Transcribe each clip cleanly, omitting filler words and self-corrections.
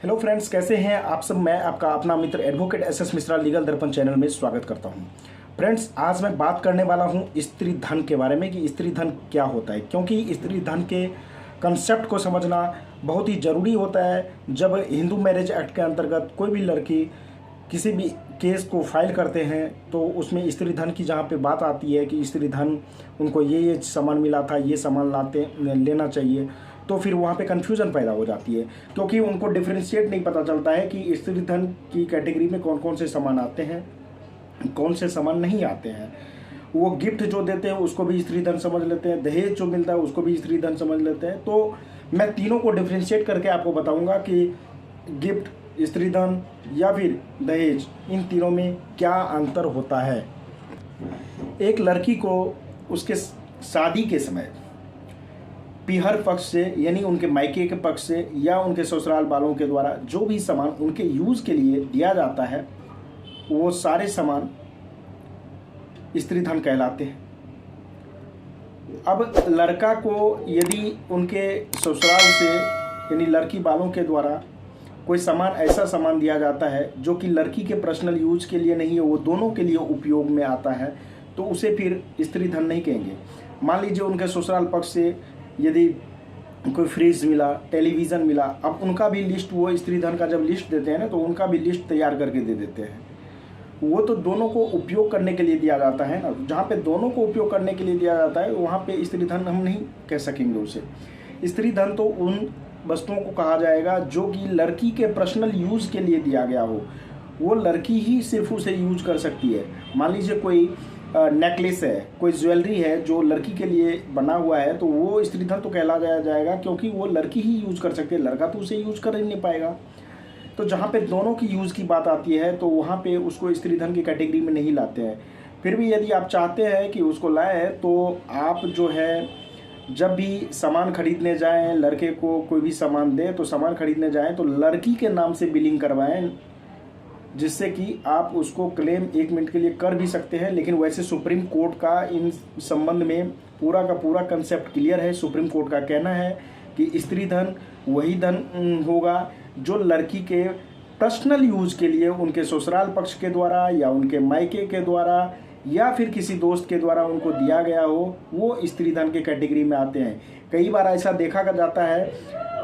Hello friends, कैसे हैं आप सब। मैं आपका अपना मित्र एडवोकेट एस मिश्रा लीगल दर्पण चैनल में स्वागत करता हूं। फ्रेंड्स, आज मैं बात करने वाला हूं स्त्री धन के बारे में कि स्त्री धन क्या होता है, क्योंकि स्त्री धन के कंसेप्ट को समझना बहुत ही ज़रूरी होता है। जब हिंदू मैरिज एक्ट के अंतर्गत कोई भी लड़की किसी भी केस को फाइल करते हैं तो उसमें स्त्री धन की जहाँ पे बात आती है कि स्त्री धन उनको ये सामान मिला था, ये सामान लेना चाहिए, तो फिर वहाँ पे कन्फ्यूज़न पैदा हो जाती है, क्योंकि उनको डिफ्रेंशिएट नहीं पता चलता है कि स्त्री धन की कैटेगरी में कौन कौन से सामान आते हैं, कौन से सामान नहीं आते हैं। वो गिफ्ट जो देते हैं उसको भी स्त्री धन समझ लेते हैं, दहेज जो मिलता है उसको भी स्त्री धन समझ लेते हैं। तो मैं तीनों को डिफ्रेंशिएट करके आपको बताऊंगा कि गिफ्ट, स्त्री धन या फिर दहेज, इन तीनों में क्या अंतर होता है। एक लड़की को उसके शादी के समय पीहर पक्ष से यानी उनके मायके के पक्ष से या उनके ससुराल वालों के द्वारा जो भी सामान उनके यूज़ के लिए दिया जाता है वो सारे सामान स्त्री धन कहलाते हैं। अब लड़का को यदि उनके ससुराल से यानी लड़की वालों के द्वारा कोई सामान, ऐसा सामान दिया जाता है जो कि लड़की के पर्सनल यूज के लिए नहीं है, वो दोनों के लिए उपयोग में आता है, तो उसे फिर स्त्री धन नहीं कहेंगे। मान लीजिए उनके ससुराल पक्ष से यदि कोई फ्रिज मिला, टेलीविज़न मिला, अब उनका भी लिस्ट, वो स्त्री धन का जब लिस्ट देते हैं ना तो उनका भी लिस्ट तैयार करके दे देते हैं। वो तो दोनों को उपयोग करने के लिए दिया जाता है ना, जहाँ पे दोनों को उपयोग करने के लिए दिया जाता है वहाँ पे स्त्री धन हम नहीं कह सकेंगे उसे। स्त्री धन तो उन वस्तुओं को कहा जाएगा जो कि लड़की के पर्सनल यूज़ के लिए दिया गया हो, वो लड़की ही सिर्फ उसे यूज कर सकती है। मान लीजिए कोई नेकलेस है, कोई ज्वेलरी है जो लड़की के लिए बना हुआ है, तो वो स्त्री धन तो कहला जाएगा, क्योंकि वो लड़की ही यूज कर सकती है, लड़का तो उसे यूज कर ही नहीं पाएगा। तो जहाँ पे दोनों की यूज़ की बात आती है तो वहाँ पे उसको स्त्री धन की कैटेगरी में नहीं लाते हैं। फिर भी यदि आप चाहते हैं कि उसको लाएं तो आप जो है जब भी सामान खरीदने जाएं, लड़के को कोई भी सामान दे तो सामान खरीदने जाएं तो लड़की के नाम से बिलिंग करवाएं, जिससे कि आप उसको क्लेम 1 मिनट के लिए कर भी सकते हैं। लेकिन वैसे सुप्रीम कोर्ट का इन संबंध में पूरा का पूरा कंसेप्ट क्लियर है। सुप्रीम कोर्ट का कहना है कि स्त्री धन वही धन होगा जो लड़की के पर्सनल यूज के लिए उनके ससुराल पक्ष के द्वारा या उनके मायके के द्वारा या फिर किसी दोस्त के द्वारा उनको दिया गया हो, वो स्त्री धन के कैटेगरी में आते हैं। कई बार ऐसा देखा जाता है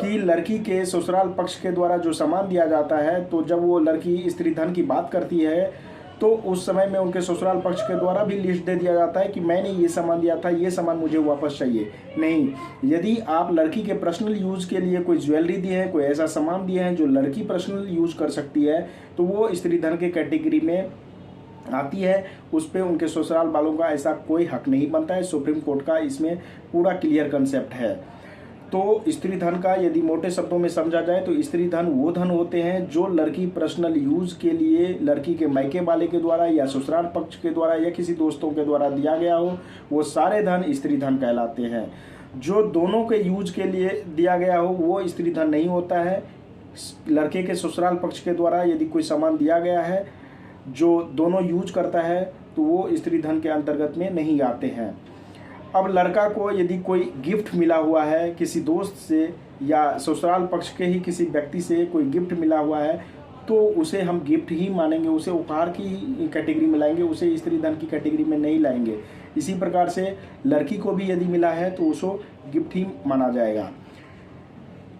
कि लड़की के ससुराल पक्ष के द्वारा जो सामान दिया जाता है, तो जब वो लड़की स्त्री धन की बात करती है तो उस समय में उनके ससुराल पक्ष के द्वारा भी लिस्ट दे दिया जाता है कि मैंने ये सामान दिया था, ये सामान मुझे वापस चाहिए। नहीं, यदि आप लड़की के पर्सनल यूज़ के लिए कोई ज्वेलरी दी है, कोई ऐसा सामान दिए हैं जो लड़की पर्सनल यूज़ कर सकती है, तो वो स्त्री धन के कैटेगरी में आती है। उस पर उनके ससुराल वालों का ऐसा कोई हक नहीं बनता है। सुप्रीम कोर्ट का इसमें पूरा क्लियर कंसेप्ट है। तो स्त्री धन का यदि मोटे शब्दों में समझा जाए तो स्त्री धन वो धन होते हैं जो लड़की पर्सनल यूज के लिए लड़की के मायके वाले के द्वारा या ससुराल पक्ष के द्वारा या किसी दोस्तों के द्वारा दिया गया हो, वो सारे धन स्त्री धन कहलाते हैं। जो दोनों के यूज के लिए दिया गया हो वो स्त्री धन नहीं होता है। लड़के के ससुराल पक्ष के द्वारा यदि कोई सामान दिया गया है जो दोनों यूज करता है तो वो स्त्री धन के अंतर्गत में नहीं आते हैं। अब लड़का को यदि कोई गिफ्ट मिला हुआ है किसी दोस्त से या ससुराल पक्ष के ही किसी व्यक्ति से कोई गिफ्ट मिला हुआ है, तो उसे हम गिफ्ट ही मानेंगे, उसे उपहार की ही कैटेगरी में लाएंगे, उसे स्त्री धन की कैटेगरी में नहीं लाएंगे। इसी प्रकार से लड़की को भी यदि मिला है तो उसको गिफ्ट ही माना जाएगा।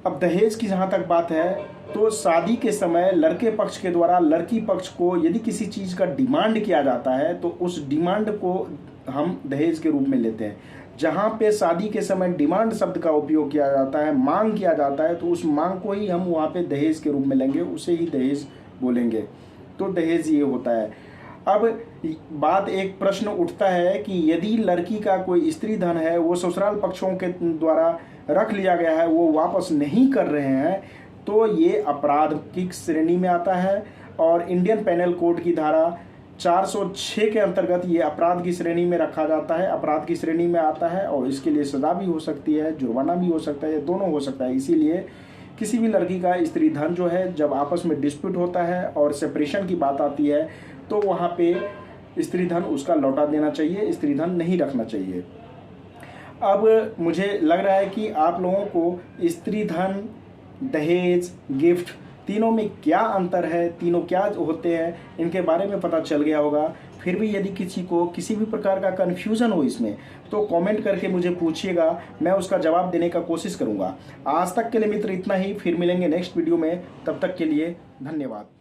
अब दहेज की जहाँ तक बात है तो शादी के समय लड़के पक्ष के द्वारा लड़की पक्ष को यदि किसी चीज़ का डिमांड किया जाता है तो उस डिमांड को हम दहेज के रूप में लेते हैं। जहाँ पे शादी के समय डिमांड शब्द का उपयोग किया जाता है, मांग किया जाता है, तो उस मांग को ही हम वहाँ पे दहेज के रूप में लेंगे, उसे ही दहेज बोलेंगे। तो दहेज ये होता है। अब बात, एक प्रश्न उठता है कि यदि लड़की का कोई स्त्री धन है वो ससुराल पक्षों के द्वारा रख लिया गया है, वो वापस नहीं कर रहे हैं, तो ये अपराध की श्रेणी में आता है और इंडियन पेनल कोड की धारा 406 के अंतर्गत ये अपराध की श्रेणी में रखा जाता है, अपराध की श्रेणी में आता है और इसके लिए सजा भी हो सकती है, जुर्माना भी हो सकता है, दोनों हो सकता है। इसीलिए किसी भी लड़की का स्त्री धन जो है जब आपस में डिस्प्यूट होता है और सेपरेशन की बात आती है तो वहाँ पे स्त्री धन उसका लौटा देना चाहिए, स्त्री धन नहीं रखना चाहिए। अब मुझे लग रहा है कि आप लोगों को स्त्री धन, दहेज, गिफ्ट तीनों में क्या अंतर है, तीनों क्या होते हैं, इनके बारे में पता चल गया होगा। फिर भी यदि किसी को किसी भी प्रकार का कन्फ्यूज़न हो इसमें तो कमेंट करके मुझे पूछिएगा, मैं उसका जवाब देने का कोशिश करूँगा। आज तक के लिए मित्र इतना ही, फिर मिलेंगे नेक्स्ट वीडियो में, तब तक के लिए धन्यवाद।